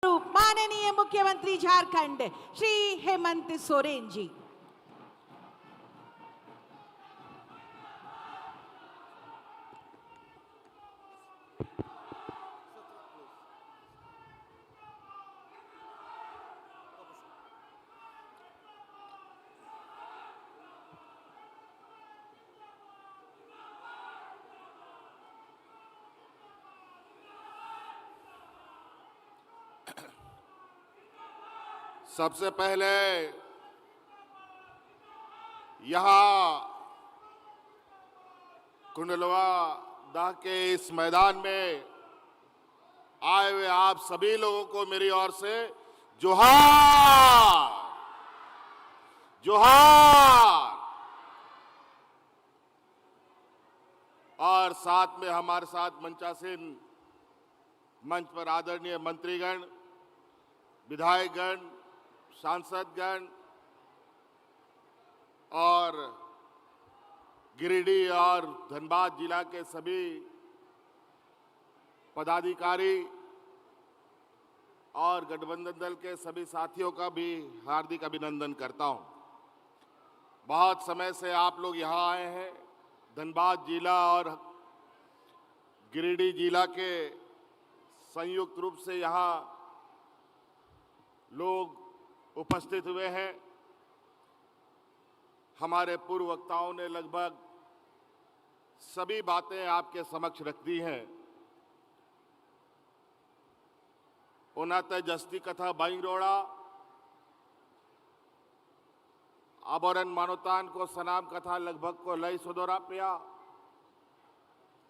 माननीय मुख्यमंत्री झारखंड श्री हेमंत सोरेन जी। सबसे पहले यहाँ कुंडलवा दाह के इस मैदान में आए हुए आप सभी लोगों को मेरी ओर से जोहार जोहार। और साथ में हमारे साथ मंचासीन मंच पर आदरणीय मंत्रीगण, विधायकगण, सांसदगण और गिरिडीह और धनबाद जिला के सभी पदाधिकारी और गठबंधन दल के सभी साथियों का भी हार्दिक अभिनंदन करता हूं। बहुत समय से आप लोग यहां आए हैं। धनबाद जिला और गिरिडीह जिला के संयुक्त रूप से यहां लोग उपस्थित हुए हैं। हमारे पूर्व वक्ताओं ने लगभग सभी बातें आपके समक्ष रख दी हैं। उन्नत जस्ती कथा बाई रोड़ा आबोरन मानोतान को सनाम कथा लगभग को लई सोदोरा पिया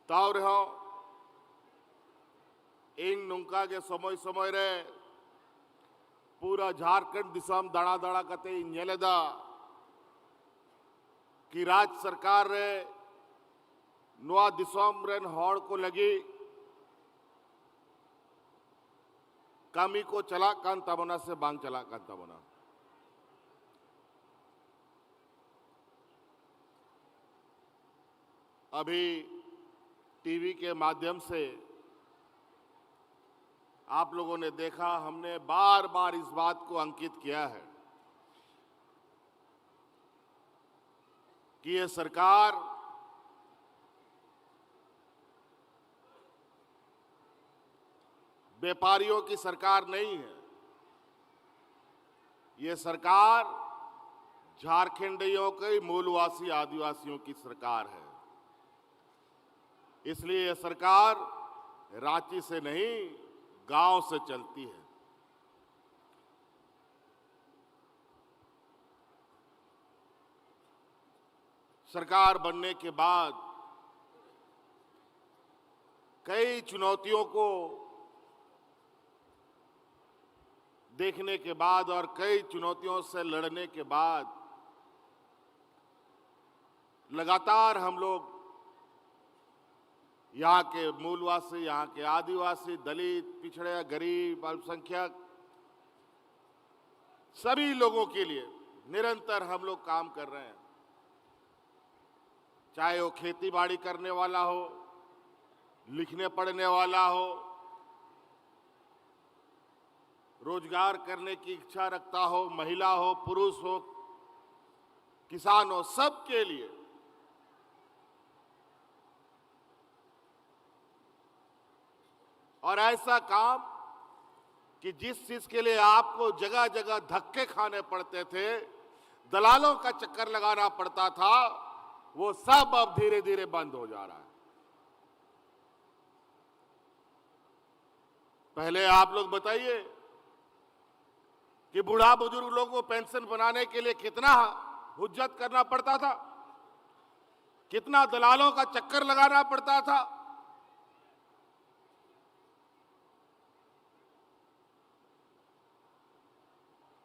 ताव रहो इन नुंका के समय समय रे पूरा झारखंड दिसम दाड़ा दाड़ा कते नेलेदा कि राज्य सरकार रे नवा दिसम रेन हॉड़ को लगी कामी को चला कान तबना से बांग चला कान तबना। अभी टीवी के माध्यम से आप लोगों ने देखा, हमने बार बार इस बात को अंकित किया है कि ये सरकार व्यापारियों की सरकार नहीं है। ये सरकार झारखंडियों के मूलवासी आदिवासियों की सरकार है। इसलिए ये सरकार रांची से नहीं, गांव से चलती है। सरकार बनने के बाद कई चुनौतियों को देखने के बाद और कई चुनौतियों से लड़ने के बाद लगातार हम लोग यहाँ के मूलवासी, यहाँ के आदिवासी, दलित, पिछड़े, गरीब, अल्पसंख्यक सभी लोगों के लिए निरंतर हम लोग काम कर रहे हैं। चाहे वो खेती बाड़ी करने वाला हो, लिखने पढ़ने वाला हो, रोजगार करने की इच्छा रखता हो, महिला हो, पुरुष हो, किसान हो, सबके लिए और ऐसा काम कि जिस चीज के लिए आपको जगह जगह धक्के खाने पड़ते थे, दलालों का चक्कर लगाना पड़ता था, वो सब अब धीरे धीरे बंद हो जा रहा है। पहले आप लोग बताइए कि बूढ़ा बुजुर्ग लोगों को पेंशन बनाने के लिए कितना हुज्जत करना पड़ता था, कितना दलालों का चक्कर लगाना पड़ता था।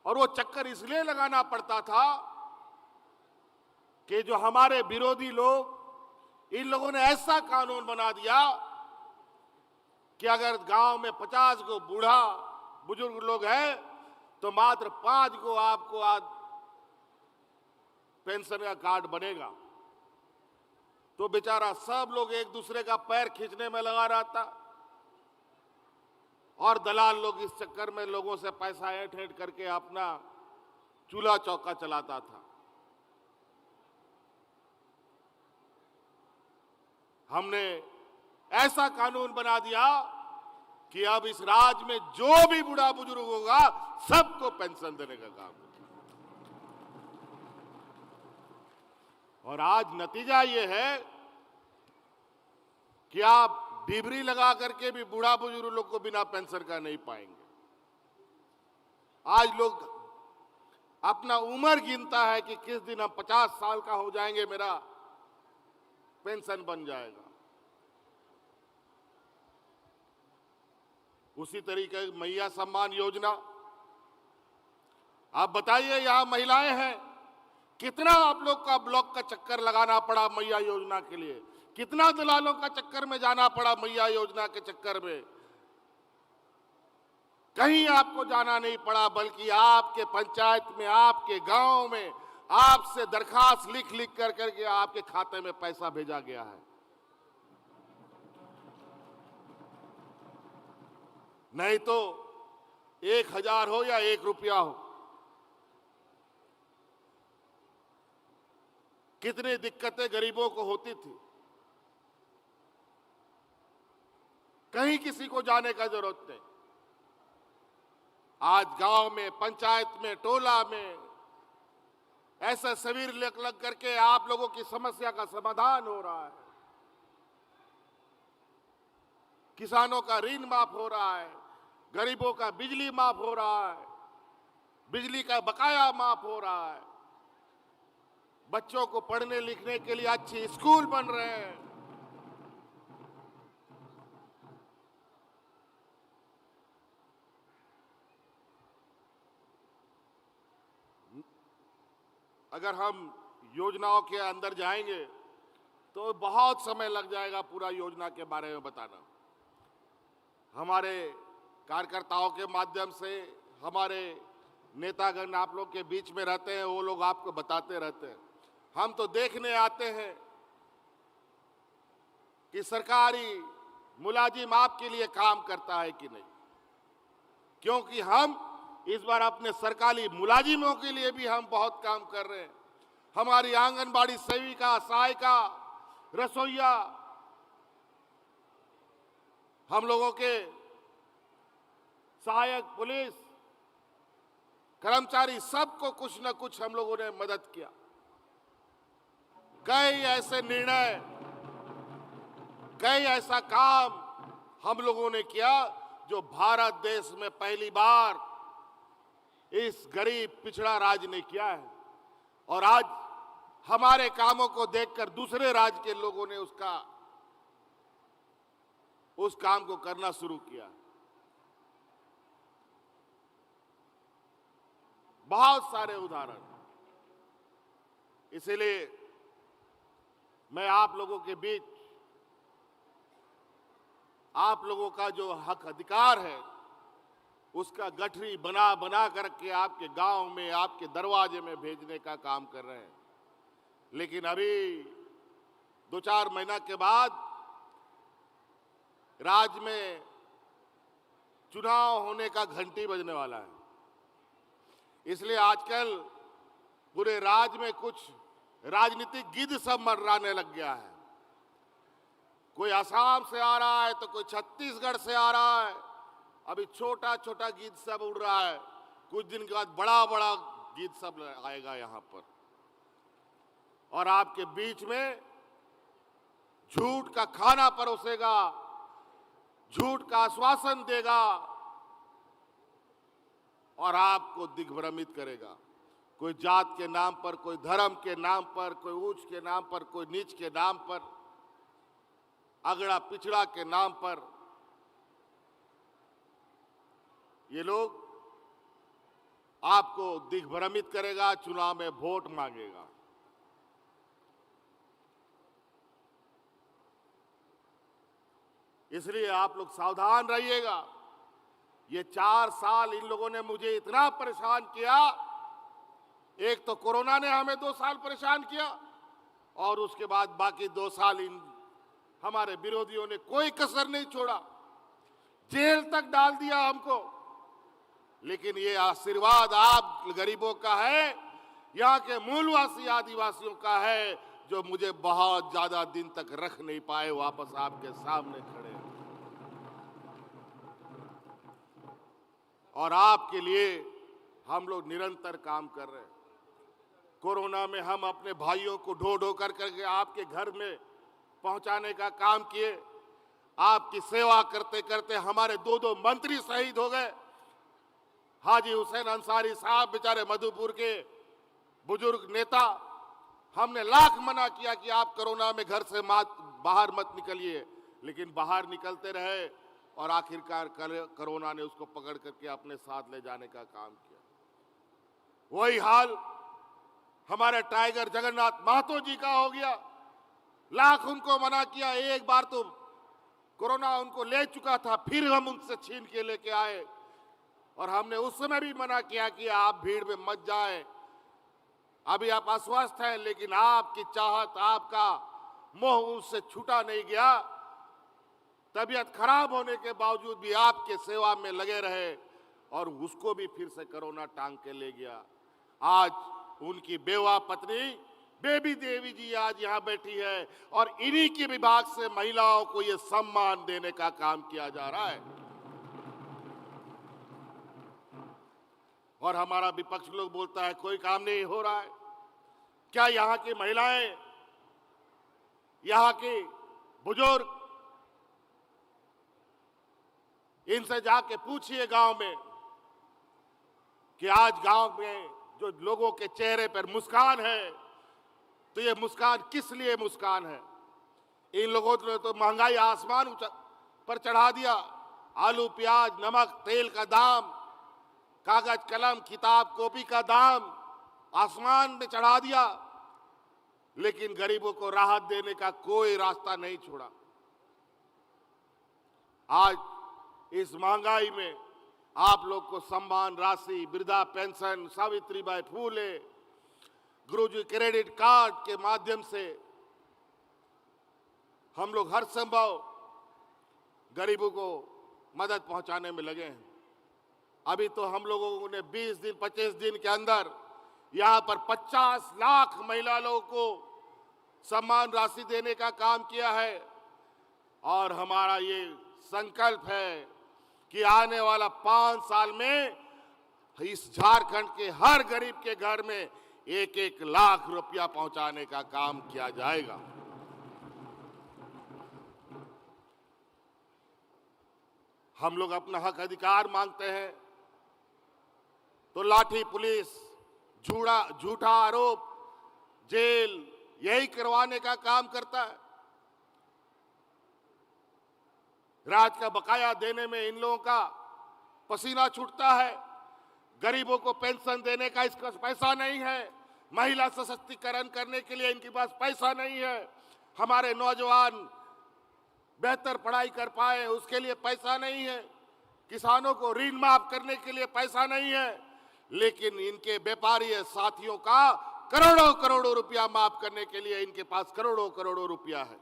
और वो चक्कर इसलिए लगाना पड़ता था कि जो हमारे विरोधी लोग, इन लोगों ने ऐसा कानून बना दिया कि अगर गांव में 50 को बूढ़ा बुजुर्ग लोग हैं तो मात्र 5 को आपको आज पेंशन का कार्ड बनेगा। तो बेचारा सब लोग एक दूसरे का पैर खींचने में लगा रहता। और दलाल लोग इस चक्कर में लोगों से पैसा ऐंठ ऐंठ करके अपना चूल्हा चौका चलाता था। हमने ऐसा कानून बना दिया कि अब इस राज्य में जो भी बूढ़ा बुजुर्ग होगा सबको पेंशन देने का काम है। और आज नतीजा ये है कि आप डिबरी लगा करके भी बूढ़ा बुजुर्ग लोग को बिना पेंशन का नहीं पाएंगे। आज लोग अपना उम्र गिनता है कि किस दिन हम 50 साल का हो जाएंगे, मेरा पेंशन बन जाएगा। उसी तरीके मैया सम्मान योजना, आप बताइए, यहां महिलाएं हैं, कितना आप लोग का ब्लॉक का चक्कर लगाना पड़ा मैया योजना के लिए, कितना दलालों का चक्कर में जाना पड़ा मैया योजना के चक्कर में। कहीं आपको जाना नहीं पड़ा, बल्कि आपके पंचायत में, आपके गांव में आपसे दरखास्त लिख लिख कर करके आपके खाते में पैसा भेजा गया है। नहीं तो 1000 हो या 1 रुपया हो, कितनी दिक्कतें गरीबों को होती थी। कहीं किसी को जाने का जरूरत नहीं। आज गांव में, पंचायत में, टोला में ऐसा शिविर लग करके आप लोगों की समस्या का समाधान हो रहा है। किसानों का ऋण माफ हो रहा है, गरीबों का बिजली माफ हो रहा है, बिजली का बकाया माफ हो रहा है, बच्चों को पढ़ने लिखने के लिए अच्छे स्कूल बन रहे हैं। अगर हम योजनाओं के अंदर जाएंगे तो बहुत समय लग जाएगा पूरा योजना के बारे में बताना। हमारे कार्यकर्ताओं के माध्यम से हमारे नेतागण आप लोग के बीच में रहते हैं, वो लोग आपको बताते रहते हैं। हम तो देखने आते हैं कि सरकारी मुलाजिम आपके लिए काम करता है कि नहीं, क्योंकि हम इस बार अपने सरकारी मुलाजिमों के लिए भी हम बहुत काम कर रहे हैं। हमारी आंगनबाड़ी सेविका, सहायिका, रसोइया, हम लोगों के सहायक पुलिस कर्मचारी, सबको कुछ न कुछ हम लोगों ने मदद किया। कई ऐसे निर्णय, कई ऐसा काम हम लोगों ने किया जो भारत देश में पहली बार इस गरीब पिछड़ा राज्य ने किया है। और आज हमारे कामों को देखकर दूसरे राज्य के लोगों ने उस काम को करना शुरू किया। बहुत सारे उदाहरण। इसीलिए मैं आप लोगों के बीच, आप लोगों का जो हक अधिकार है उसका गठरी बना बना करके आपके गांव में, आपके दरवाजे में भेजने का काम कर रहे हैं। लेकिन अभी 2-4 महीना के बाद राज्य में चुनाव होने का घंटी बजने वाला है। इसलिए आजकल पूरे राज्य में कुछ राजनीतिक गिद्ध सब मंडराने लग गया है। कोई असम से आ रहा है तो कोई छत्तीसगढ़ से आ रहा है। अभी छोटा छोटा गिद्ध सब उड़ रहा है, कुछ दिन के बाद बड़ा बड़ा गिद्ध सब आएगा यहां पर, और आपके बीच में झूठ का खाना परोसेगा, झूठ का आश्वासन देगा और आपको दिग्भ्रमित करेगा। कोई जात के नाम पर, कोई धर्म के नाम पर, कोई ऊंच के नाम पर, कोई नीच के नाम पर, अगड़ा पिछड़ा के नाम पर ये लोग आपको दिग्भ्रमित करेगा, चुनाव में वोट मांगेगा। इसलिए आप लोग सावधान रहिएगा। ये 4 साल इन लोगों ने मुझे इतना परेशान किया। एक तो कोरोना ने हमें 2 साल परेशान किया, और उसके बाद बाकी 2 साल इन हमारे विरोधियों ने कोई कसर नहीं छोड़ा। जेल तक डाल दिया हमको। लेकिन ये आशीर्वाद आप गरीबों का है, यहाँ के मूलवासी आदिवासियों का है, जो मुझे बहुत ज्यादा दिन तक रख नहीं पाए, वापस आपके सामने खड़े हैं। और आपके लिए हम लोग निरंतर काम कर रहे हैं। कोरोना में हम अपने भाइयों को ढो ढो कर करके आपके घर में पहुंचाने का काम किए। आपकी सेवा करते करते हमारे 2 मंत्री शहीद हो गए। हाजी हुसैन अंसारी साहब बेचारे मधुपुर के बुजुर्ग नेता, हमने लाख मना किया कि आप कोरोना में घर से बाहर मत निकलिए, लेकिन बाहर निकलते रहे और आखिरकार कोरोना ने उसको पकड़ करके अपने साथ ले जाने का काम किया। वही हाल हमारे टाइगर जगन्नाथ महतो जी का हो गया। लाख उनको मना किया, एक बार तो कोरोना उनको ले चुका था, फिर हम उनसे छीन के लेके आए और हमने उस समय भी मना किया कि आप भीड़ में मत जाएं, अभी आप अस्वस्थ हैं, लेकिन आपकी चाहत, आपका मोह उससे छूटा नहीं गया। तबीयत खराब होने के बावजूद भी आपके सेवा में लगे रहे और उसको भी फिर से कोरोना टांग के ले गया। आज उनकी बेवा पत्नी बेबी देवी जी आज यहाँ बैठी है और इन्हीं के विभाग से महिलाओं को ये सम्मान देने का काम किया जा रहा है। और हमारा विपक्ष लोग बोलता है कोई काम नहीं हो रहा है। क्या यहाँ की महिलाएं, यहाँ के बुजुर्ग, इनसे जाके पूछिए गांव में कि आज गांव में जो लोगों के चेहरे पर मुस्कान है, तो ये मुस्कान किस लिए मुस्कान है? इन लोगों ने तो महंगाई आसमान पर चढ़ा दिया। आलू, प्याज, नमक, तेल का दाम, कागज, कलम, किताब, कॉपी का दाम आसमान में चढ़ा दिया, लेकिन गरीबों को राहत देने का कोई रास्ता नहीं छोड़ा। आज इस महंगाई में आप लोग को सम्मान राशि, वृद्धा पेंशन, सावित्रीबाई फूले, गुरुजी क्रेडिट कार्ड के माध्यम से हम लोग हर संभव गरीबों को मदद पहुंचाने में लगे हैं। अभी तो हम लोगों ने 20 दिन 25 दिन के अंदर यहां पर 50 लाख महिला लोगों को सम्मान राशि देने का काम किया है। और हमारा ये संकल्प है कि आने वाला 5 साल में इस झारखंड के हर गरीब के घर में 1-1 लाख रुपया पहुंचाने का काम किया जाएगा। हम लोग अपना हक अधिकार मांगते हैं तो लाठी, पुलिस, झूठा आरोप, जेल, यही करवाने का काम करता है। राज का बकाया देने में इन लोगों का पसीना छूटता है। गरीबों को पेंशन देने का इसका पैसा नहीं है। महिला सशक्तिकरण करने के लिए इनके पास पैसा नहीं है। हमारे नौजवान बेहतर पढ़ाई कर पाए उसके लिए पैसा नहीं है। किसानों को ऋण माफ करने के लिए पैसा नहीं है। लेकिन इनके व्यापारी साथियों का करोड़ों करोड़ों रुपया माफ करने के लिए इनके पास करोड़ों करोड़ों रुपया है।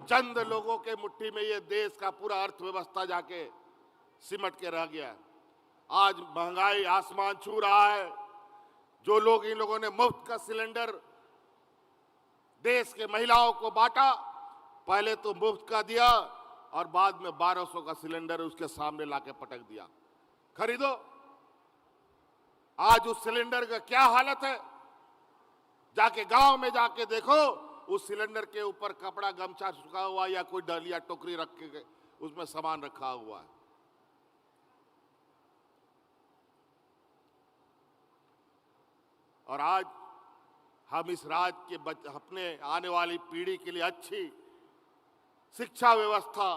चंद लोगों के मुट्ठी में ये देश का पूरा अर्थव्यवस्था जाके सिमट के रह गया। आज महंगाई आसमान छू रहा है। जो लोग, इन लोगों ने मुफ्त का सिलेंडर देश के महिलाओं को बांटा, पहले तो मुफ्त का दिया और बाद में 1200 का सिलेंडर उसके सामने लाके पटक दिया, खरीदो। आज उस सिलेंडर का क्या हालत है, जाके गांव में जाके देखो, उस सिलेंडर के ऊपर कपड़ा, गमछा सूखा हुआ या कोई डलिया टोकरी रख के उसमें सामान रखा हुआ है। और आज हम इस राज्य के अपने आने वाली पीढ़ी के लिए अच्छी शिक्षा व्यवस्था,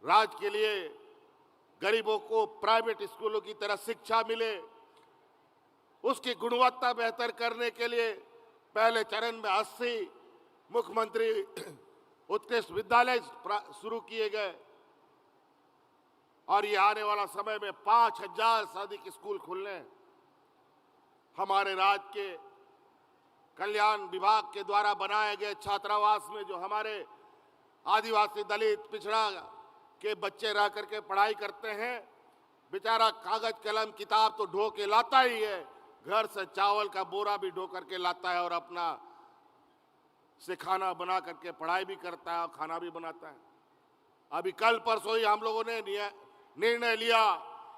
राज्य के लिए गरीबों को प्राइवेट स्कूलों की तरह शिक्षा मिले, उसकी गुणवत्ता बेहतर करने के लिए पहले चरण में 80 मुख्यमंत्री उत्कृष्ट विद्यालय शुरू किए गए और ये आने वाला समय में 5000 से अधिक स्कूल खुलने। हमारे राज्य के कल्याण विभाग के द्वारा बनाए गए छात्रावास में जो हमारे आदिवासी दलित पिछड़ा के बच्चे रह करके पढ़ाई करते हैं, बेचारा कागज कलम किताब तो ढो के लाता ही है, घर से चावल का बोरा भी ढो करके लाता है और अपना से खाना बना करके पढ़ाई भी करता है और खाना भी बनाता है। अभी कल परसों ही हम लोगों ने निर्णय लिया,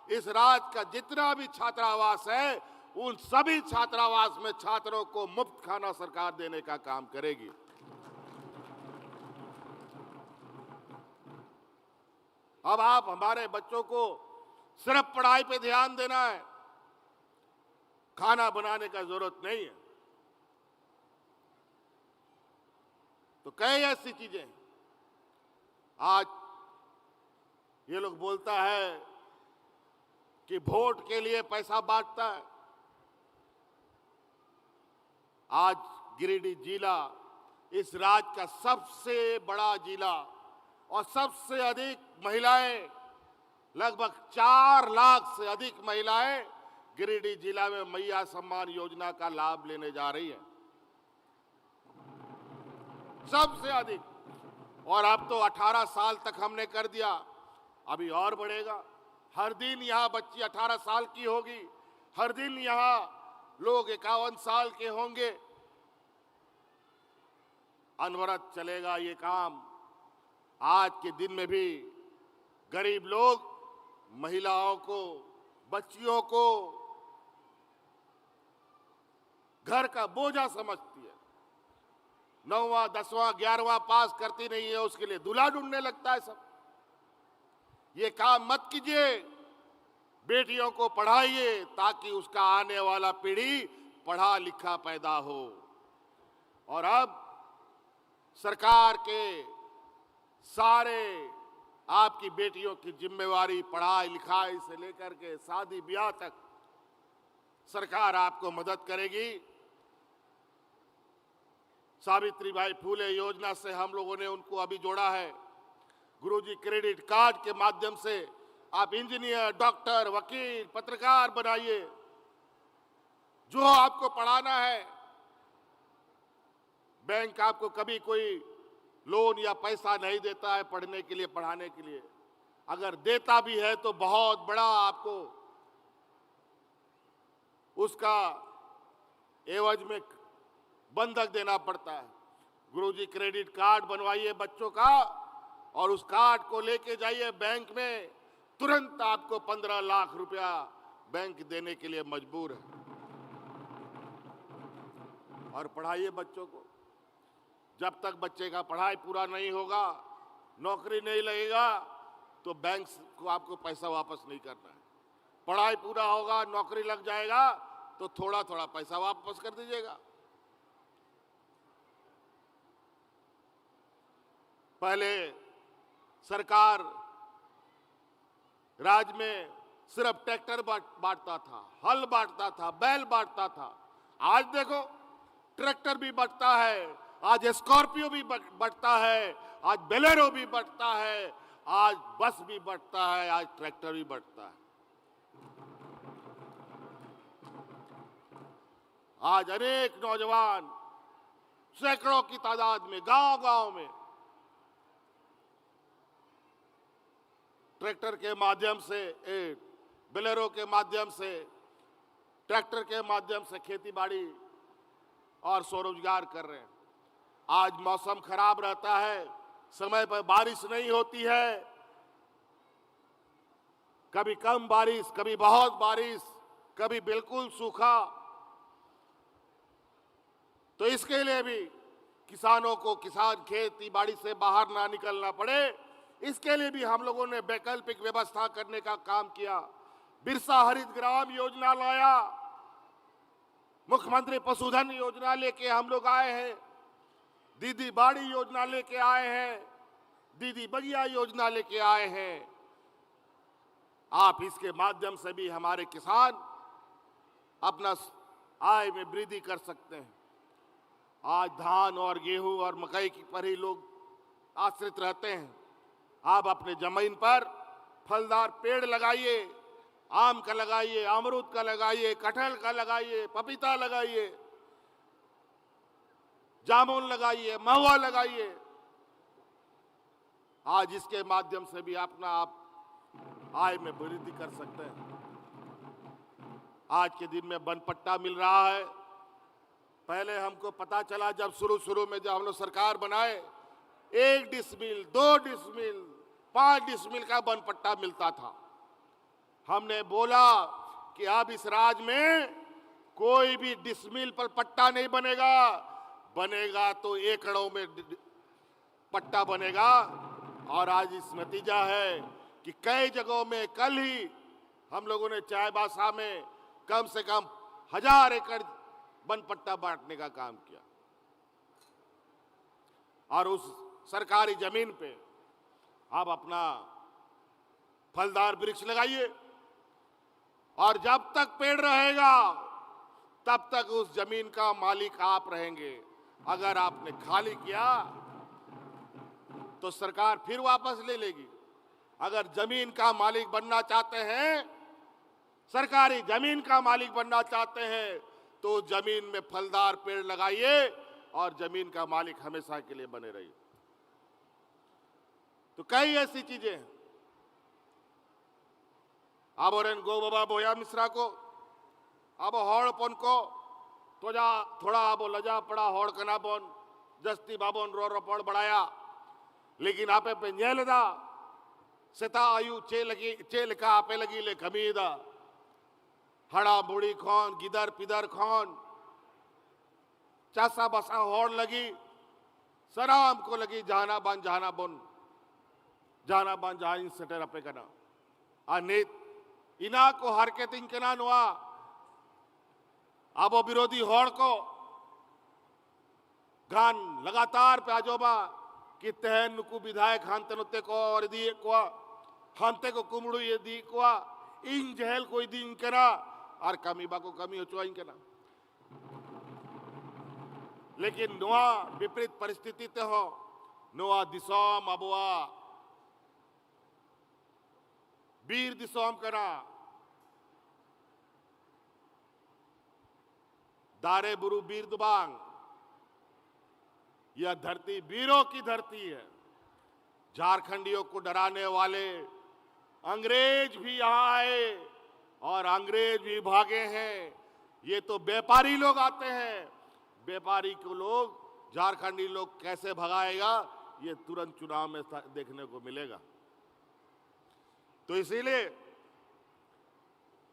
इस राज्य का जितना भी छात्रावास है उन सभी छात्रावास में छात्रों को मुफ्त खाना सरकार देने का काम करेगी। अब आप हमारे बच्चों को सिर्फ पढ़ाई पे ध्यान देना है, खाना बनाने का जरूरत नहीं है। तो कई ऐसी चीजें आज ये लोग बोलता है कि वोट के लिए पैसा बांटता है। आज गिरिडीह जिला इस राज्य का सबसे बड़ा जिला और सबसे अधिक महिलाएं, लगभग 4 लाख से अधिक महिलाएं गिरिडीह जिला में मैया सम्मान योजना का लाभ लेने जा रही है, सबसे अधिक। और अब तो 18 साल तक हमने कर दिया, अभी और बढ़ेगा। हर दिन यहाँ बच्ची 18 साल की होगी, हर दिन यहाँ लोग 51 साल के होंगे। अनवरत चलेगा ये काम। आज के दिन में भी गरीब लोग महिलाओं को, बच्चियों को घर का बोझा समझती है। 9वां 10वां 11वां पास करती नहीं है, उसके लिए दूल्हा ढूंढने लगता है सब। ये काम मत कीजिए, बेटियों को पढ़ाइए ताकि उसका आने वाला पीढ़ी पढ़ा लिखा पैदा हो। और अब सरकार के सारे आपकी बेटियों की जिम्मेवारी पढ़ाई लिखाई से लेकर के शादी ब्याह तक सरकार आपको मदद करेगी। सावित्रीबाई फूले योजना से हम लोगों ने उनको अभी जोड़ा है। गुरुजी क्रेडिट कार्ड के माध्यम से आप इंजीनियर, डॉक्टर, वकील, पत्रकार बनाइए। जो आपको पढ़ाना है, बैंक आपको कभी कोई लोन या पैसा नहीं देता है पढ़ने के लिए, पढ़ाने के लिए। अगर देता भी है तो बहुत बड़ा आपको उसका एवज में बंधक देना पड़ता है। गुरुजी क्रेडिट कार्ड बनवाइए बच्चों का और उस कार्ड को लेके जाइए बैंक में, तुरंत आपको 15 लाख रुपया बैंक देने के लिए मजबूर है। और पढ़ाइए बच्चों को। जब तक बच्चे का पढ़ाई पूरा नहीं होगा, नौकरी नहीं लगेगा, तो बैंक को आपको पैसा वापस नहीं करना है। पढ़ाई पूरा होगा, नौकरी लग जाएगा, तो थोड़ा थोड़ा पैसा वापस कर दीजिएगा। पहले सरकार राज्य में सिर्फ ट्रैक्टर बांटता था, हल बांटता था, बैल बांटता था। आज देखो ट्रैक्टर भी बांटता है, आज स्कॉर्पियो भी बढ़ता है, आज बेलेरो भी बढ़ता है, आज बस भी बढ़ता है, आज ट्रैक्टर भी बढ़ता है। आज अनेक नौजवान सैकड़ों की तादाद में गांव-गांव में ट्रैक्टर के माध्यम से, बेलेरो के माध्यम से, ट्रैक्टर के माध्यम से खेती बाड़ी और स्वरोजगार कर रहे हैं। आज मौसम खराब रहता है, समय पर बारिश नहीं होती है, कभी कम बारिश, कभी बहुत बारिश, कभी बिल्कुल सूखा। तो इसके लिए भी किसानों को किसान खेती बाड़ी से बाहर ना निकलना पड़े, इसके लिए भी हम लोगों ने वैकल्पिक व्यवस्था करने का काम किया। बिरसा हरित ग्राम योजना लाया, मुख्यमंत्री पशुधन योजना लेके हम लोग आए हैं, दीदी बाड़ी योजना लेके आए हैं, दीदी बगिया योजना लेके आए हैं। आप इसके माध्यम से भी हमारे किसान अपना आय में वृद्धि कर सकते हैं। आज धान और गेहूं और मकई पर ही लोग आश्रित रहते हैं। आप अपने जमीन पर फलदार पेड़ लगाइए, आम का लगाइए, अमरूद का लगाइए, कटहल का लगाइए, पपीता लगाइए। जामुन लगाइए, महुआ लगाइए। आज इसके माध्यम से भी अपना आप आय में वृद्धि कर सकते हैं। आज के दिन में वन पट्टा मिल रहा है। पहले हमको पता चला जब शुरू में जब हम लोग सरकार बनाए, 1 डिसमिल, 2 डिसमिल, 5 डिसमिल का वन पट्टा मिलता था। हमने बोला कि अब इस राज्य में कोई भी डिसमिल पर पट्टा नहीं बनेगा, बनेगा तो एकड़ों में पट्टा बनेगा। और आज इस नतीजा है कि कई जगहों में कल ही हम लोगों ने चाईबासा में कम से कम 1000 एकड़ वन पट्टा बांटने का काम किया। और उस सरकारी जमीन पे आप अपना फलदार वृक्ष लगाइए, और जब तक पेड़ रहेगा तब तक उस जमीन का मालिक आप रहेंगे। अगर आपने खाली किया तो सरकार फिर वापस ले लेगी। अगर जमीन का मालिक बनना चाहते हैं, सरकारी जमीन का मालिक बनना चाहते हैं, तो जमीन में फलदार पेड़ लगाइए और जमीन का मालिक हमेशा के लिए बने रहिए। तो कई ऐसी चीजें हैं। अब और गो बाबा बोया मिश्रा को अब हौड़पन को तो जा थोड़ा अब लजा पड़ा हौड़ कना बोन जस्ती बाबोन रो रोपड़ बढ़ाया, लेकिन आपे पे दा सेता आयु चे लिखा आपे लगी ले खमीदा हड़ा बुड़ी खोन गिदर पिदर खोन चासा बसा हौड़ लगी सराम को लगी जहाना बन जहानी सटर अपे कना अनित इना को हर के तिन कना नुआ अब विरोधी हौड़ को गान लगातार पे आजोबा कि तहन नुकु विधायक हानते नुते को और दी को हानते को कुमड़ू ये दी को इन जहल कोई दी इनकना और कमीबा को कमी हो चुआ इनकना। लेकिन नुआ विपरीत परिस्थिति ते हो नुआ दिसोम अबुआ वीर दिसोम कना दारे बुरु वीर दुबांग, यह धरती वीरों की धरती है। झारखंडियों को डराने वाले अंग्रेज भी यहां आए और अंग्रेज भी भागे हैं। ये तो व्यापारी लोग आते हैं, व्यापारी को लोग झारखंडी लोग कैसे भगाएगा ये तुरंत चुनाव में देखने को मिलेगा। तो इसीलिए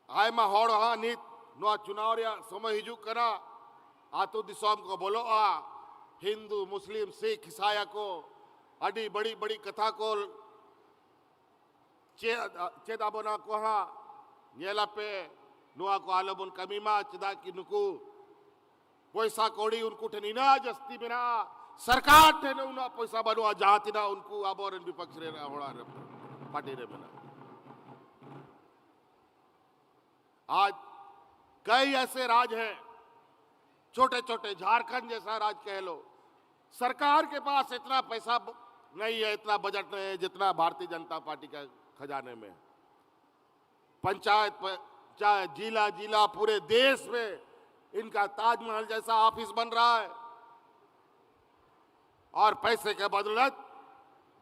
आय मा हौड़ हा नीत नुआ चुनाव या समय हिजू करा आतो दिसोम को बोलो हिंदू मुस्लिम सिख ईसाया को अड़ी बड़ी बड़ी कथा को चेदाबोना को हा नेला पे नुआ को आलोबन कमीमा चिदा की नुकु पैसा कौड़ी उनको ठनीना जस्ती बिना सरकार ठेने उना पैसा बनुआ जाती ना उनको आबोरन विपक्ष रे होड़ा रे पार्टी रे बिना। आज कई ऐसे राज हैं छोटे छोटे झारखंड जैसा राज कह लो, सरकार के पास इतना पैसा नहीं है, इतना बजट नहीं है जितना भारतीय जनता पार्टी का खजाने में। पंचायत चाहे जिला जिला पूरे देश में इनका ताजमहल जैसा ऑफिस बन रहा है और पैसे के बदौलत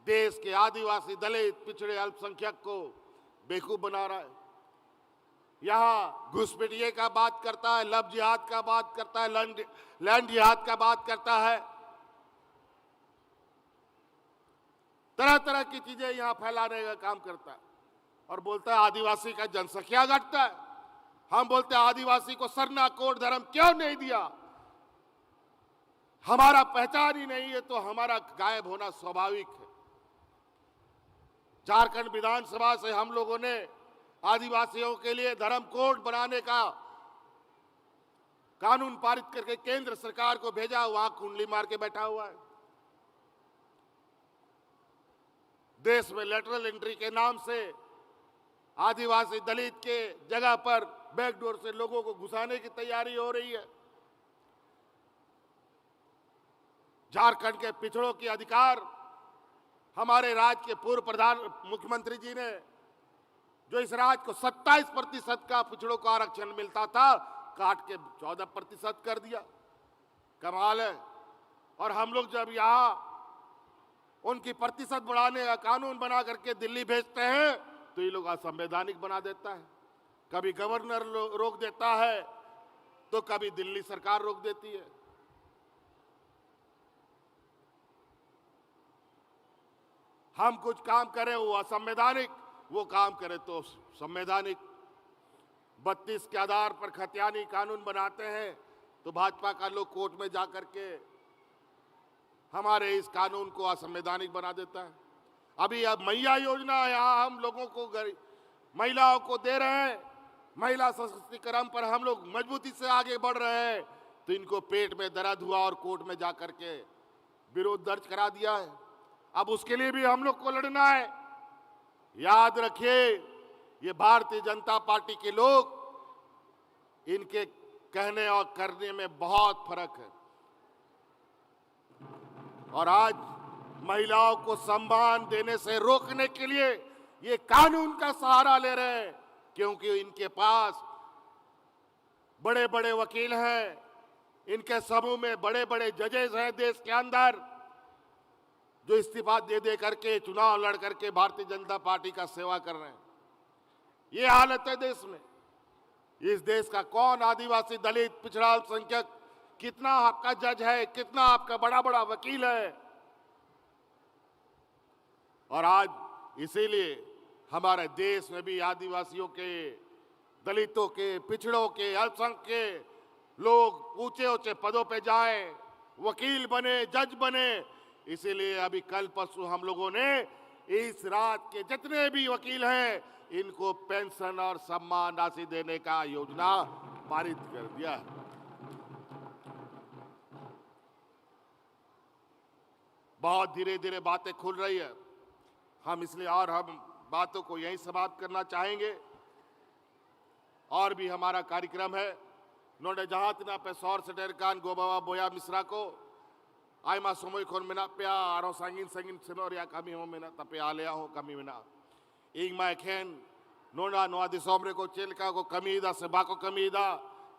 देश के आदिवासी दलित पिछड़े अल्पसंख्यक को बेवकूफ बना रहा है। यहाँ घुसपैठिये का बात करता है, लव जिहाद का बात करता है, लैंड जिहाद का बात करता है, तरह तरह की चीजें यहाँ फैलाने का काम करता है और बोलता है आदिवासी का जनसंख्या घटता है। हम बोलते हैं आदिवासी को सरना कोड धर्म क्यों नहीं दिया, हमारा पहचान ही नहीं है तो हमारा गायब होना स्वाभाविक है। झारखंड विधानसभा से हम लोगों ने आदिवासियों के लिए धर्म कोड बनाने का कानून पारित करके केंद्र सरकार को भेजा, वहां कुंडली मार के बैठा हुआ है। देश में लेटरल एंट्री के नाम से आदिवासी दलित के जगह पर बैकडोर से लोगों को घुसाने की तैयारी हो रही है। झारखंड के पिछड़ों के अधिकार हमारे राज्य के पूर्व प्रधान मुख्यमंत्री जी ने, जो इस राज्य को 27% का पिछड़ों को आरक्षण मिलता था, काट के 14% कर दिया। कमाल है। और हम लोग जब यहाँ उनकी प्रतिशत बढ़ाने का कानून बना करके दिल्ली भेजते हैं तो ये लोग असंवैधानिक बना देता है। कभी गवर्नर रोक देता है तो कभी दिल्ली सरकार रोक देती है। हम कुछ काम करें वो असंवैधानिक, वो काम करें तो संवैधानिक। 32 के आधार पर खतियानी कानून बनाते हैं तो भाजपा का लोग कोर्ट में जाकर के हमारे इस कानून को असंवैधानिक बना देता है। अभी अब मैया योजना यहाँ हम लोगों को महिलाओं को दे रहे हैं, महिला सशक्तिकरण पर हम लोग मजबूती से आगे बढ़ रहे हैं, तो इनको पेट में दर्द हुआ और कोर्ट में जाकर के विरोध दर्ज करा दिया है। अब उसके लिए भी हम लोग को लड़ना है। याद रखिए, ये भारतीय जनता पार्टी के लोग, इनके कहने और करने में बहुत फर्क है। और आज महिलाओं को सम्मान देने से रोकने के लिए ये कानून का सहारा ले रहे हैं, क्योंकि इनके पास बड़े बड़े वकील हैं, इनके समूह में बड़े बड़े जजेस हैं देश के अंदर, जो इस्तीफा दे दे करके चुनाव लड़ करके भारतीय जनता पार्टी का सेवा कर रहे हैं। ये हालत है देश में। इस देश का कौन आदिवासी, दलित, पिछड़ा, अल्पसंख्यक, कितना आपका जज है, कितना आपका बड़ा बड़ा वकील है। और आज इसीलिए हमारे देश में भी आदिवासियों के, दलितों के, पिछड़ों के, अल्पसंख्यक के लोग ऊंचे ऊंचे पदों पे जाएं, वकील बने, जज बने। इसीलिए अभी कल परसों हम लोगों ने इस रात के जितने भी वकील हैं इनको पेंशन और सम्मान राशि देने का योजना पारित कर दिया है। बहुत धीरे धीरे बातें खुल रही है। हम इसलिए और हम बातों को यहीं समाप्त करना चाहेंगे। और भी हमारा कार्यक्रम है। नोडे जहां पे सौर सटेरकान गोबावा बोया मिश्रा को आयमा समय खोन मेना पे आरो सांगिन सांगिन सेनोरिया कमी हो मेना तपे आलिया हो कमी मेना एक मा एखेन नोना नोआ दिसोमरे को चेलका को कमी दा सेबा को कमी दा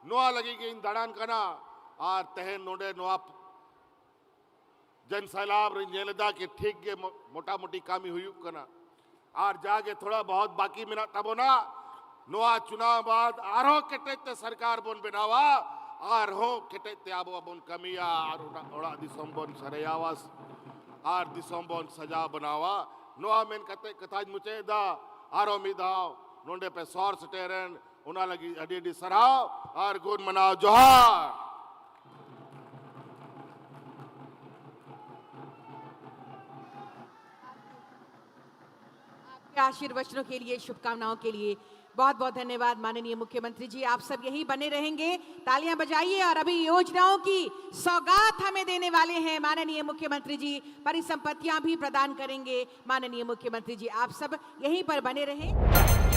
नोआ लगी के इन दड़ान कना आर तहन नोडे नोआ जन सैलाब रिंजेलदा के ठीक के मोटा मोटी कामी हुई कना आर जाके थोड़ा बहुत बाकी मेना तबो ना नोआ चुनाव बाद आरो केटे सरकार बोन बनावा आर हो केटे आबो बोन कमिया आर ओड़ा दिसोम बोन सरेयावास आर दिसोम बोन सजा बनावा नोआ मेन कते कथाज मुचे दा आरो मिदाव नोंडे पे सौर सटेरन उना लगी अडी सराव आर गुण मनाओ जोहार। आपके आशीर्वचनों के लिए, शुभकामनाओं के लिए बहुत बहुत धन्यवाद माननीय मुख्यमंत्री जी। आप सब यही बने रहेंगे, तालियां बजाइए। और अभी योजनाओं की सौगात हमें देने वाले हैं माननीय मुख्यमंत्री जी, परिसंपत्तियां भी प्रदान करेंगे माननीय मुख्यमंत्री जी। आप सब यहीं पर बने रहें।